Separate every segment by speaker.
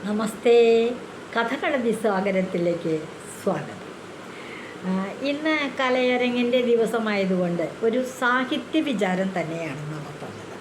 Speaker 1: നമസ്തേ. കഥകളി സ്വാഗതത്തിലേക്ക് സ്വാഗതം. ഇന്ന് കലയരങ്ങിൻ്റെ ദിവസമായതുകൊണ്ട് ഒരു സാഹിത്യ വിചാരം തന്നെയാണ് നടത്തുന്നത്.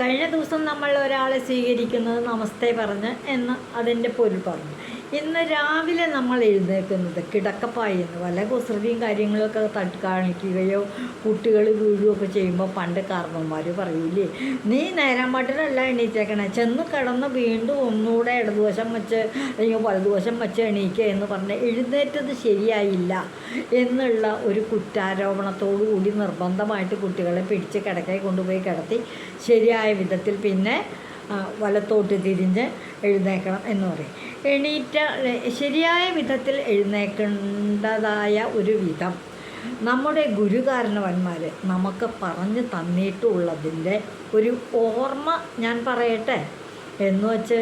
Speaker 1: കഴിഞ്ഞ ദിവസം നമ്മൾ ഒരാളെ സ്വീകരിക്കുന്നത് നമസ്തേ പറഞ്ഞ് എന്ന് അതിൻ്റെ പൊരുൾ പറഞ്ഞു. ഇന്ന് രാവിലെ നമ്മൾ എഴുന്നേൽക്കുന്നത് കിടക്കപ്പായിന്ന് വല്ല കുസൃതിയും കാര്യങ്ങളൊക്കെ തട്ടി കാണിക്കുകയോ കുട്ടികൾ വീഴുകയൊക്കെ ചെയ്യുമ്പോൾ പണ്ട് കാർന്നന്മാർ പറയൂലേ, നീ നേരം പാട്ടിലല്ല എണീറ്റേക്കണേ, ചെന്ന് കിടന്ന് വീണ്ടും ഒന്നുകൂടെ ഇടതുവശം വെച്ച് അല്ലെങ്കിൽ വലതുവശം വെച്ച് എണീക്കുക എന്ന് പറഞ്ഞ് എഴുന്നേറ്റത് ശരിയായില്ല എന്നുള്ള ഒരു കുറ്റാരോപണത്തോടു കൂടി നിർബന്ധമായിട്ട് കുട്ടികളെ പിടിച്ച് കിടക്കയിൽ കൊണ്ടുപോയി കിടത്തി ശരിയായ വിധത്തിൽ പിന്നെ വലത്തോട്ട് തിരിഞ്ഞ് എഴുന്നേക്കണം എന്ന് പറയും. ശരിയായ വിധത്തിൽ എഴുന്നേക്കേണ്ടതായ ഒരു വിധം നമ്മുടെ ഗുരുകാരണവന്മാർ നമുക്ക് പറഞ്ഞു തന്നിട്ടുള്ളതിൻ്റെ ഒരു ഓർമ്മ ഞാൻ പറയട്ടെ എന്ന് വെച്ച്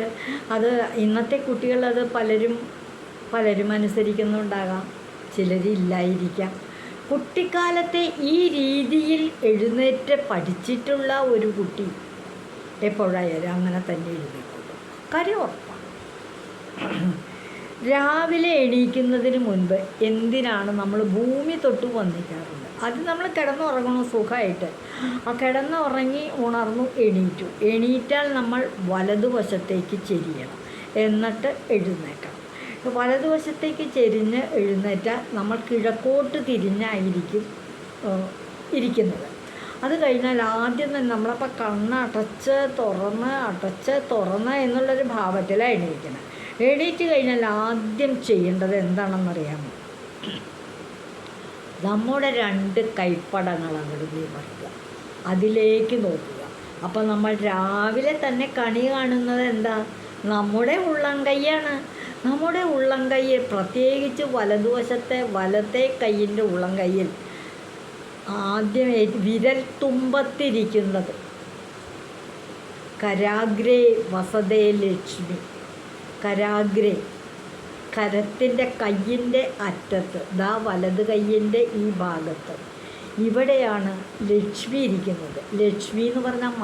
Speaker 1: അത് ഇന്നത്തെ കുട്ടികളത് പലരും അനുസരിക്കുന്നുണ്ടാകാം, ചിലരില്ലായിരിക്കാം. കുട്ടിക്കാലത്തെ ഈ രീതിയിൽ എഴുന്നേറ്റ് പഠിച്ചിട്ടുള്ള ഒരു കുട്ടി എപ്പോഴായാലും അങ്ങനെ തന്നെ എഴുന്നേക്കുള്ളൂ. കാര്യം ഉറപ്പാണ്. രാവിലെ എണീക്കുന്നതിന് മുൻപ് എന്തിനാണ് നമ്മൾ ഭൂമി തൊട്ട് വന്നിക്കാറുണ്ട്? അത് നമ്മൾ കിടന്നുറങ്ങണം സുഖമായിട്ട്. ആ കിടന്നുറങ്ങി ഉണർന്നു എണീറ്റാൽ നമ്മൾ വലതുവശത്തേക്ക് ചെരിയണം, എന്നിട്ട് എഴുന്നേക്കണം. വലതുവശത്തേക്ക് ചെരിഞ്ഞ് എഴുന്നേറ്റാൽ നമ്മൾ കിഴക്കോട്ട് തിരിഞ്ഞായിരിക്കും ഇരിക്കുന്നത്. അത് കഴിഞ്ഞാൽ ആദ്യം തന്നെ നമ്മളപ്പോൾ കണ്ണടച്ച് തുറന്ന് എന്നുള്ളൊരു ഭാവത്തിലാണ് എണീക്കുന്നത്. എണീറ്റ് കഴിഞ്ഞാൽ ആദ്യം ചെയ്യേണ്ടത് എന്താണെന്നറിയാമോ? നമ്മുടെ 2 കൈപ്പടങ്ങൾ അങ്ങോട്ട് നിവർത്തുക, അതിലേക്ക് നോക്കുക. അപ്പം നമ്മൾ രാവിലെ തന്നെ കണി കാണുന്നത് എന്താ? നമ്മുടെ ഉള്ളം കൈയാണ്. നമ്മുടെ ഉള്ളം കൈയിൽ, പ്രത്യേകിച്ച് വലത്തെ കൈയിൻ്റെ ഉള്ളം കൈയിൽ ആദ്യം വിരൽ തുമ്പത്തിരിക്കുന്നത് കരാഗ്രേ വസതേ ലക്ഷ്മി. കരത്തിൻ്റെ കയ്യിൻ്റെ അറ്റത്ത്, വലത് കയ്യിൻ്റെ ഈ ഭാഗത്ത് ഇവിടെയാണ് ലക്ഷ്മി ഇരിക്കുന്നത്. ലക്ഷ്മി എന്ന് പറഞ്ഞാൽ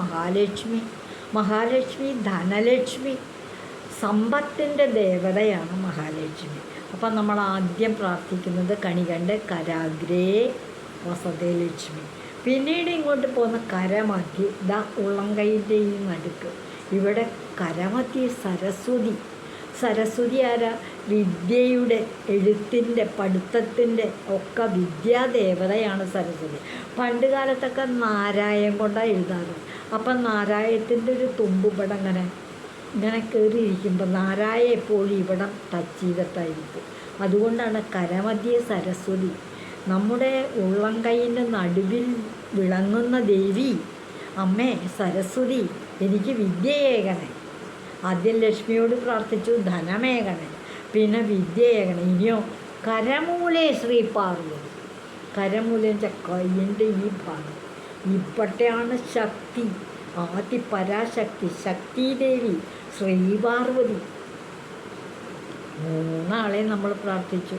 Speaker 1: മഹാലക്ഷ്മി ധനലക്ഷ്മി, സമ്പത്തിൻ്റെ ദേവതയാണ് മഹാലക്ഷ്മി. അപ്പം നമ്മൾ ആദ്യം പ്രാർത്ഥിക്കുന്നത് കണി കണ്ട് കരാഗ്രേ വസതേ ലക്ഷ്മി. പിന്നീട് ഇങ്ങോട്ട് പോകുന്ന കരമധ്യ, ഉള്ളംകൈൻ്റെ ഈ നടുക്ക് ഇവിടെ കരമധ്യ സരസ്വതി ആരാ? വിദ്യയുടെ, എഴുത്തിൻ്റെ, പഠിത്തത്തിൻ്റെ ഒക്കെ വിദ്യാദേവതയാണ് സരസ്വതി. പണ്ട് കാലത്തൊക്കെ നാരായം കൊണ്ടാണ് എഴുതാറ്. അപ്പം നാരായത്തിൻ്റെ ഒരു തുമ്പുപടം ഇങ്ങനെ കയറിയിരിക്കുമ്പോൾ നാരായ എപ്പോഴും ഇവിടം ടച്ച് ചെയ്തിട്ടായിരിക്കും. അതുകൊണ്ടാണ് കരമധ്യ സരസ്വതി. നമ്മുടെ ഉള്ളം കൈയിൻ്റെ നടുവിൽ വിളങ്ങുന്ന ദേവി അമ്മേ സരസ്വതി, എനിക്ക് വിദ്യയേകണേ. ആദ്യം ലക്ഷ്മിയോട് പ്രാർത്ഥിച്ചു ധനമേകണേ, പിന്നെ വിദ്യയേകണേ. ഇനിയോ കരമൂലേ ശ്രീ പാർവതി. കരമൂലെന്ന് കൈയിൻ്റെ ഈ ഭാഗം, ഇപ്പോഴത്തെയാണ് ശക്തി, ആദിപരാശക്തി ശക്തിദേവി ശ്രീപാർവതി. 3 ആളെ നമ്മൾ പ്രാർത്ഥിച്ചു: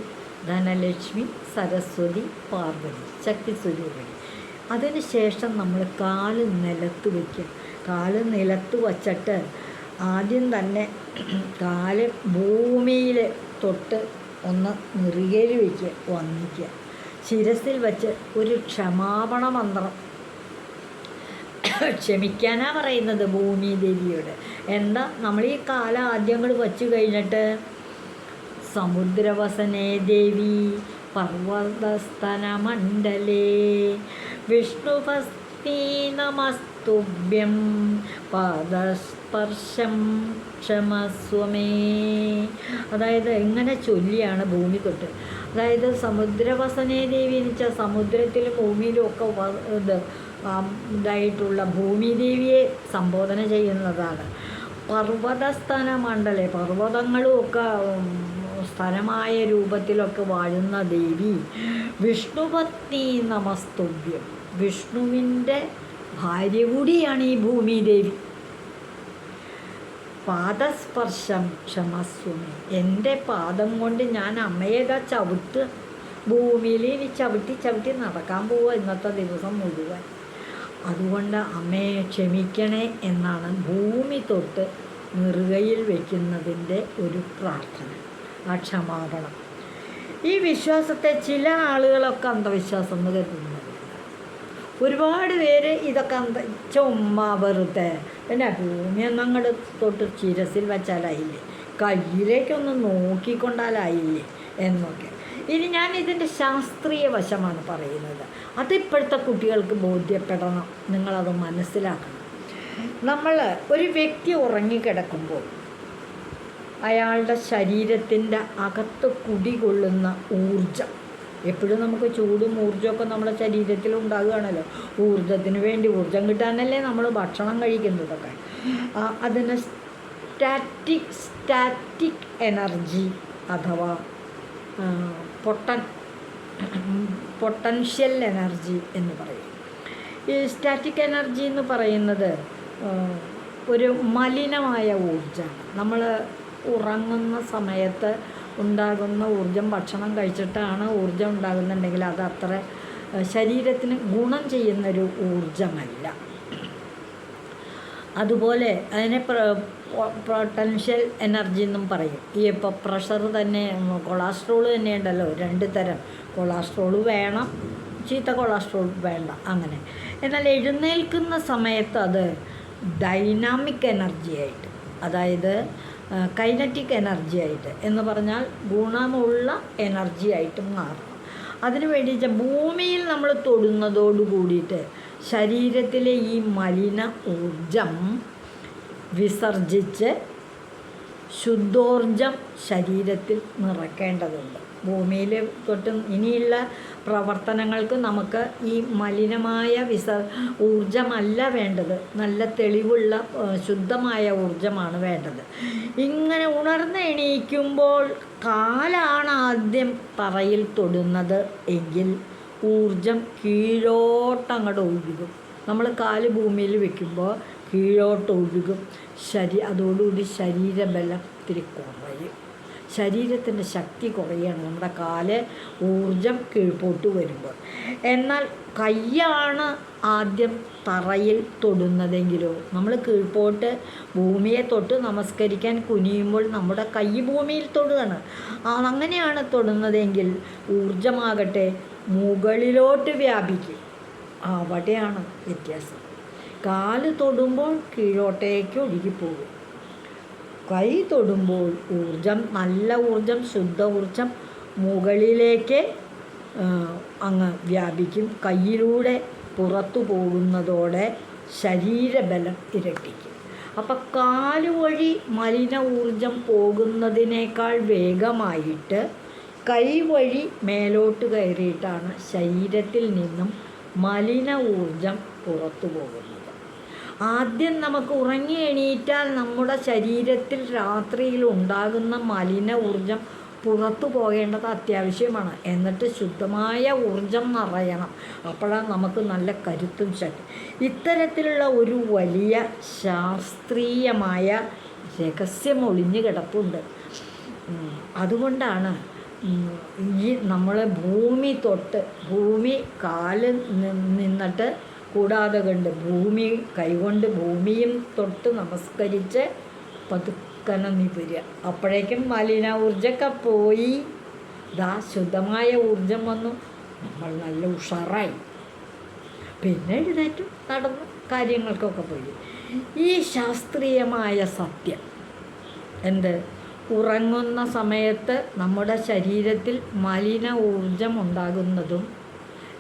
Speaker 1: ധനലക്ഷ്മി, സരസ്വതി, പാർവതി, ശക്തി സ്വരൂപിണി. അതിന് ശേഷം നമ്മൾ കാല് നിലത്ത് വയ്ക്കും. കാല് നിലത്ത് വച്ചിട്ട് ആദ്യം തന്നെ കാല് ഭൂമിയിൽ തൊട്ട് ഒന്ന് നെറുകയിൽ വയ്ക്കുക, വന്നിക്കുക. ശിരസിൽ വച്ച് ഒരു ക്ഷമാപണ മന്ത്രം ക്ഷമിക്കാനാണ് പറയുന്നത് ഭൂമിദേവിയോട്. എന്താ? നമ്മൾ ഈ കാല ആദ്യങ്ങൾ വച്ചു കഴിഞ്ഞിട്ട് സമുദ്രവസനേ ദേവി പർവ്വതസ്തനമണ്ഡലേ വിഷ്ണുഭസ്തി നമസ്തുഭ്യം പാദസ്പർശം ക്ഷമസ്വമേ. അതായത് ഇങ്ങനെ ചൊല്ലിയാണ് ഭൂമി തൊട്ട്. അതായത് സമുദ്രവസനേ ദേവി എന്ന് വെച്ചാൽ സമുദ്രത്തിലും ഭൂമിയിലും ഒക്കെ ഇതായിട്ടുള്ള ഭൂമിദേവിയെ സംബോധന ചെയ്യുന്നതാണ്. പർവ്വതസ്ഥന മണ്ഡലേ, പർവ്വതങ്ങളും ഒക്കെ സ്ഥലമായ രൂപത്തിലൊക്കെ വാഴുന്ന ദേവി. വിഷ്ണുപത്നി നമസ്തുഭ്യം, വിഷ്ണുവിൻ്റെ ഭാര്യ കൂടിയാണ് ഈ ഭൂമിദേവി. പാദസ്പർശം ക്ഷമസ്വമി, എൻ്റെ പാദം കൊണ്ട് ഞാൻ അമ്മയേതാ ചവിട്ട് ഭൂമിയിൽ ഇനി ചവിട്ടി നടക്കാൻ പോവുക ഇന്നത്തെ ദിവസം മുഴുവൻ. അതുകൊണ്ട് അമ്മയെ ക്ഷമിക്കണേ എന്നാണ് ഭൂമി തൊട്ട് നെറുകയിൽ വയ്ക്കുന്നതിൻ്റെ ഒരു പ്രാർത്ഥന, ആ ക്ഷമാപണം. ഈ വിശ്വാസത്തെ ചില ആളുകളൊക്കെ അന്ധവിശ്വാസം എന്ന് കരുതുന്നത്. ഒരുപാട് പേര് ഇതൊക്കെ ചുമ്മാ വെറുതെ പിന്നെ ഭൂമി ഒന്നങ്ങോട്ട് തൊട്ട് ശിരസിൽ വച്ചാലായില്ലേ, കയ്യിലേക്കൊന്ന് നോക്കിക്കൊണ്ടാലായില്ലേ എന്നൊക്കെ. ഇനി ഞാൻ ഇതിൻ്റെ ശാസ്ത്രീയ വശമാണ് പറയുന്നത്. അതിപ്പോഴത്തെ കുട്ടികൾക്ക് ബോധ്യപ്പെടണം, നിങ്ങളത് മനസ്സിലാക്കണം. നമ്മൾ ഒരു വ്യക്തി ഉറങ്ങിക്കിടക്കുമ്പോൾ അയാളുടെ ശരീരത്തിൻ്റെ അകത്ത് കുടികൊള്ളുന്ന ഊർജം, എപ്പോഴും നമുക്ക് ചൂടും ഊർജ്ജമൊക്കെ നമ്മുടെ ശരീരത്തിൽ ഉണ്ടാകുകയാണല്ലോ. ഊർജത്തിന് വേണ്ടി, ഊർജം കിട്ടാനല്ലേ നമ്മൾ ഭക്ഷണം കഴിക്കുന്നതൊക്കെ. അതിന് സ്റ്റാറ്റിക് എനർജി അഥവാ പൊട്ടൻഷ്യൽ എനർജി എന്ന് പറയും. ഈ സ്റ്റാറ്റിക് എനർജി എന്ന് പറയുന്നത് ഒരു മലിനമായ ഊർജ്ജമാണ്. നമ്മൾ ഉറങ്ങുന്ന സമയത്ത് ഉണ്ടാകുന്ന ഊർജം, ഭക്ഷണം കഴിച്ചിട്ടാണ് ഊർജം ഉണ്ടാകുന്നുണ്ടെങ്കിൽ അത് അത്ര ശരീരത്തിന് ഗുണം ചെയ്യുന്നൊരു ഊർജമല്ല. അതുപോലെ അതിനെ പൊട്ടൻഷ്യൽ എനർജി എന്നും പറയും. ഈ ഇപ്പോൾ പ്രഷർ തന്നെ, കൊളസ്ട്രോൾ തന്നെ ഉണ്ടല്ലോ, 2 തരം. കൊളസ്ട്രോൾ വേണം, ചീത്ത കൊളസ്ട്രോൾ വേണ്ട, അങ്ങനെ. എന്നാൽ എഴുന്നേൽക്കുന്ന സമയത്ത് അത് ഡൈനാമിക് എനർജി ആയിട്ട്, അതായത് കൈനറ്റിക് എനർജി ആയിട്ട് എന്ന് പറഞ്ഞാൽ ഗുണമുള്ള എനർജി ആയിട്ട് മാറണം. അതിനു വേണ്ടി ഭൂമിയിൽ നമ്മൾ തൊടുന്നതോടു കൂടിയിട്ട് ശരീരത്തിലെ ഈ മലിന ഊർജം വിസർജിച്ച് ശുദ്ധോർജം ശരീരത്തിൽ നിറയ്ക്കേണ്ടതുണ്ട്. ഭൂമിയിൽ തൊട്ട് ഇനിയുള്ള പ്രവർത്തനങ്ങൾക്ക് നമുക്ക് ഈ മലിനമായ ഊർജമല്ല വേണ്ടത്, നല്ല തെളിവുള്ള ശുദ്ധമായ ഊർജമാണ് വേണ്ടത്. ഇങ്ങനെ ഉണർന്ന് എണീക്കുമ്പോൾ കാലാണ് ആദ്യം തറയിൽ തൊടുന്നത് എങ്കിൽ ഊർജം കീഴോട്ടങ്ങോട്ട് ഒഴുകും. നമ്മൾ കാല് ഭൂമിയിൽ വെക്കുമ്പോൾ കീഴോട്ട് ഒഴുകും. അതോടുകൂടി ശരീരബലം ഇത്തിരി കുറയും, ശരീരത്തിൻ്റെ ശക്തി കുറയാണ് നമ്മുടെ കാല് ഊർജം കീഴ്പോട്ട് വരുമ്പോൾ. എന്നാൽ കയ്യാണ് ആദ്യം തറയിൽ തൊടുന്നതെങ്കിലോ, നമ്മൾ കീഴ്പോട്ട് ഭൂമിയെ തൊട്ട് നമസ്കരിക്കാൻ കുനിയുമ്പോൾ നമ്മുടെ കൈ ഭൂമിയിൽ തൊടുകയാണ്. അങ്ങനെയാണ് തൊടുന്നതെങ്കിൽ ഊർജമാകട്ടെ മുകളിലോട്ട് വ്യാപിക്കും. അവിടെയാണ് വ്യത്യാസം. കാല് തൊടുമ്പോൾ കീഴോട്ടേക്ക് ഒഴുകിപ്പോകും, കൈ തൊടുമ്പോൾ ഊർജം, നല്ല ഊർജം, ശുദ്ധ ഊർജം മുകളിലേക്ക് അങ്ങ് വ്യാപിക്കും. കയ്യിലൂടെ പുറത്തു പോകുന്നതോടെ ശരീരബലം ഇരട്ടിക്കും. അപ്പം കാലുവഴി മലിന ഊർജം പോകുന്നതിനേക്കാൾ വേഗമായിട്ട് കൈവഴി മേലോട്ട് കയറിയിട്ടാണ് ശരീരത്തിൽ നിന്നും മലിന ഊർജം പുറത്തു പോകുന്നത്. ആദ്യം നമുക്ക് ഉറങ്ങി എണീറ്റാൽ നമ്മുടെ ശരീരത്തിൽ രാത്രിയിൽ ഉണ്ടാകുന്ന മലിന ഊർജം പുറത്തു പോകേണ്ടത് അത്യാവശ്യമാണ്. എന്നിട്ട് ശുദ്ധമായ ഊർജം നിറയണം. അപ്പോഴാണ് നമുക്ക് നല്ല കരുത്തും ശക്തി. ഇത്തരത്തിലുള്ള ഒരു വലിയ ശാസ്ത്രീയമായ രഹസ്യം ഒളിഞ്ഞു കിടപ്പുണ്ട്. അതുകൊണ്ടാണ് ഈ നമ്മളെ ഭൂമി തൊട്ട്, ഭൂമി കാല് നിന്നിട്ട് കൂടാതെ കണ്ട് ഭൂമി കൈകൊണ്ട് ഭൂമിയും തൊട്ട് നമസ്കരിച്ച് പതുക്കനെ നിവരുക. അപ്പോഴേക്കും മലിന ഊർജമൊക്കെ പോയി, ശുദ്ധമായ ഊർജം വന്നു, നമ്മൾ നല്ല ഉഷാറായി. പിന്നെ എഴുന്നേറ്റ് നടന്നു കാര്യങ്ങൾക്കൊക്കെ പോയി. ഈ ശാസ്ത്രീയമായ സത്യം എന്ത്? ഉറങ്ങുന്ന സമയത്ത് നമ്മുടെ ശരീരത്തിൽ മലിന ഊർജം ഉണ്ടാകുന്നതും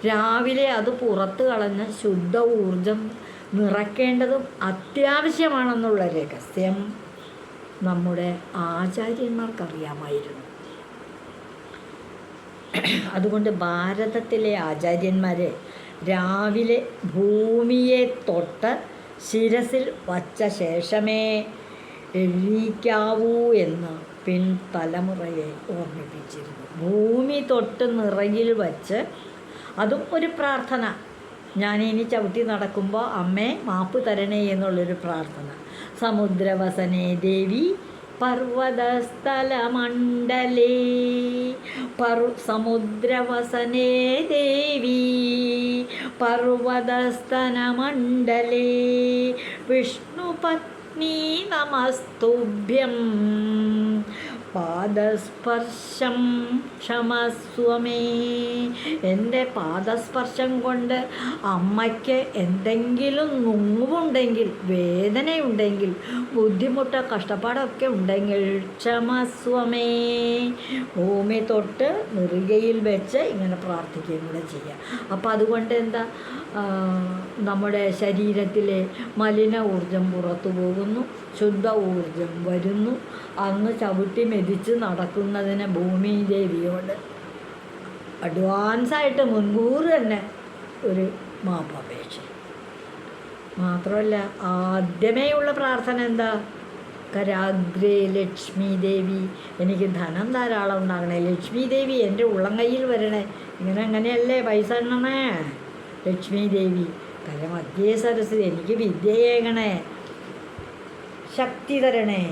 Speaker 1: രാവിലെ അത് പുറത്ത് കളഞ്ഞ് ശുദ്ധ ഊർജം നിറയ്ക്കേണ്ടതും അത്യാവശ്യമാണെന്നുള്ള രഹസ്യം നമ്മുടെ ആചാര്യന്മാർക്കറിയാമായിരുന്നു. അതുകൊണ്ട് ഭാരതത്തിലെ ആചാര്യന്മാർ രാവിലെ ഭൂമിയെ തൊട്ട് ശിരസിൽ വച്ച ശേഷമേ എഴുന്നേൽക്കാവൂ എന്ന് പിൻതലമുറയെ ഓർമ്മിപ്പിച്ചിരുന്നു. ഭൂമി തൊട്ട് നിറയിൽ വച്ച്, അതും ഒരു പ്രാർത്ഥന. ഞാനിനി ചവിട്ടി നടക്കുമ്പോൾ അമ്മേ മാപ്പ് തരണേ എന്നുള്ളൊരു പ്രാർത്ഥന. സമുദ്രവസനേ ദേവി പർവ്വതസ്ഥലമണ്ഡലേ, സമുദ്രവസനേ ദേവി പർവ്വതസ്ഥലമണ്ഡലേ, വിഷ്ണുപത്നിരൂപിണി നീ നമസ്തുഭ്യം പാദസ്പർശം ക്ഷമസ്വമേ. എൻ്റെ പാദസ്പർശം കൊണ്ട് അമ്മയ്ക്ക് എന്തെങ്കിലും നോവുണ്ടെങ്കിൽ, വേദനയുണ്ടെങ്കിൽ, ബുദ്ധിമുട്ട് കഷ്ടപ്പാടൊക്കെ ഉണ്ടെങ്കിൽ ക്ഷമസ്വമേ. ഭൂമി തൊട്ട് നെറുകയിൽ വെച്ച് ഇങ്ങനെ പ്രാർത്ഥിക്കുകയും കൂടെ ചെയ്യാം. അപ്പോൾ അതുകൊണ്ട് എന്താ, നമ്മുടെ ശരീരത്തിലെ മലിന ഊർജം പുറത്തു പോകുന്നു, ശുദ്ധ ഊർജം വരുന്നു. അന്ന് ചവിട്ടി മെതിച്ച് നടക്കുന്നതിന് ഭൂമി ദേവിയോട് അഡ്വാൻസായിട്ട് മുൻകൂർ തന്നെ ഒരു മാപ്പപേക്ഷ. മാത്രമല്ല ആദ്യമേയുള്ള പ്രാർത്ഥന എന്താ, കരാഗ്രേ ലക്ഷ്മി ദേവി, എനിക്ക് ധനം ധാരാളം ഉണ്ടാകണേ, ലക്ഷ്മി ദേവി എൻ്റെ ഉള്ളം കയ്യിൽ വരണേ. അങ്ങനെയല്ലേ പൈസ എണ്ണണേ. ലക്ഷ്മി ദേവി കരമധ്യേ സരസ്വതി, എനിക്ക് വിദ്യയേകണേ, ശക്തി തരണേ.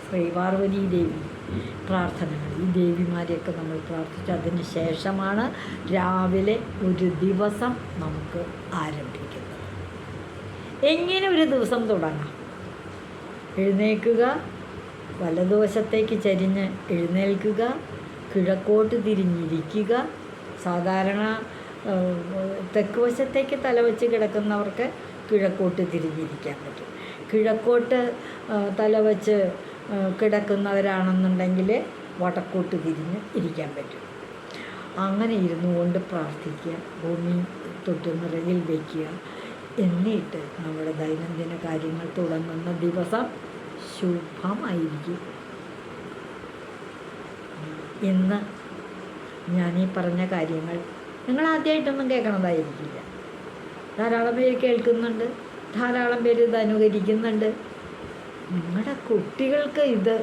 Speaker 1: ശ്രീ പാർവതി ദേവി പ്രാർത്ഥനകൾ, ഈ ദേവിമാരെയൊക്കെ നമ്മൾ പ്രാർത്ഥിച്ചു. അതിന് ശേഷമാണ് രാവിലെ ഒരു ദിവസം നമുക്ക് ആരംഭിക്കുന്നത്. എങ്ങനെ ഒരു ദിവസം തുടങ്ങാം? എഴുന്നേൽക്കുക, വലതുവശത്തേക്ക് ചരിഞ്ഞ് എഴുന്നേൽക്കുക, കിഴക്കോട്ട് തിരിഞ്ഞിരിക്കുക. സാധാരണ തെക്ക് വശത്തേക്ക് തലവെച്ച് കിടക്കുന്നവർക്ക് കിഴക്കോട്ട് തിരിഞ്ഞിരിക്കാൻ പറ്റും. കിഴക്കോട്ട് തലവെച്ച് കിടക്കുന്നവരാണെന്നുണ്ടെങ്കിൽ വടക്കോട്ട് തിരിഞ്ഞ് ഇരിക്കാൻ പറ്റും. അങ്ങനെ ഇരുന്നു കൊണ്ട് പ്രാർത്ഥിക്കുക, ഭൂമി തൊട്ട് നിറകിൽ വയ്ക്കുക. എന്നിട്ട് നമ്മുടെ ദൈനംദിന കാര്യങ്ങൾ തുടങ്ങുന്ന ദിവസം ശുഭമായിരിക്കും. ഇന്ന് ഞാനീ പറഞ്ഞ കാര്യങ്ങൾ നിങ്ങൾ ആദ്യമായിട്ടൊന്നും കേൾക്കണതായിരിക്കില്ല. ധാരാളം പേര് കേൾക്കുന്നുണ്ട്, ധാരാളം പേര് ഇത് അനുകരിക്കുന്നുണ്ട്. നിങ്ങളുടെ കുട്ടികൾക്ക് ഇത്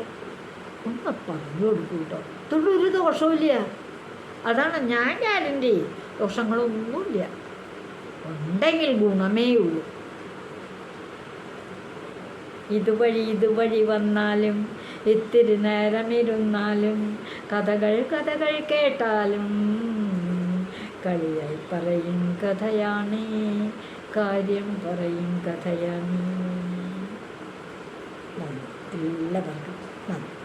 Speaker 1: ഒന്ന് പറഞ്ഞു കൊടുക്കൂ കേട്ടോ. ഇതൊരു ദോഷമില്ല. അതാണ് ഞാൻ ഗ്യാരണ്ടി. ദോഷങ്ങളൊന്നുമില്ല, ഉണ്ടെങ്കിൽ ഗുണമേ ഉള്ളൂ. ഇതുവഴി വന്നാലും ഇത്തിരി നേരം ഇരുന്നാലും കഥകൾ കേട്ടാലും കളിയായി പറയും കഥയാണ്, കാര്യം പറയും കഥയാണ്. എല്ലാവർക്കും നന്ദി.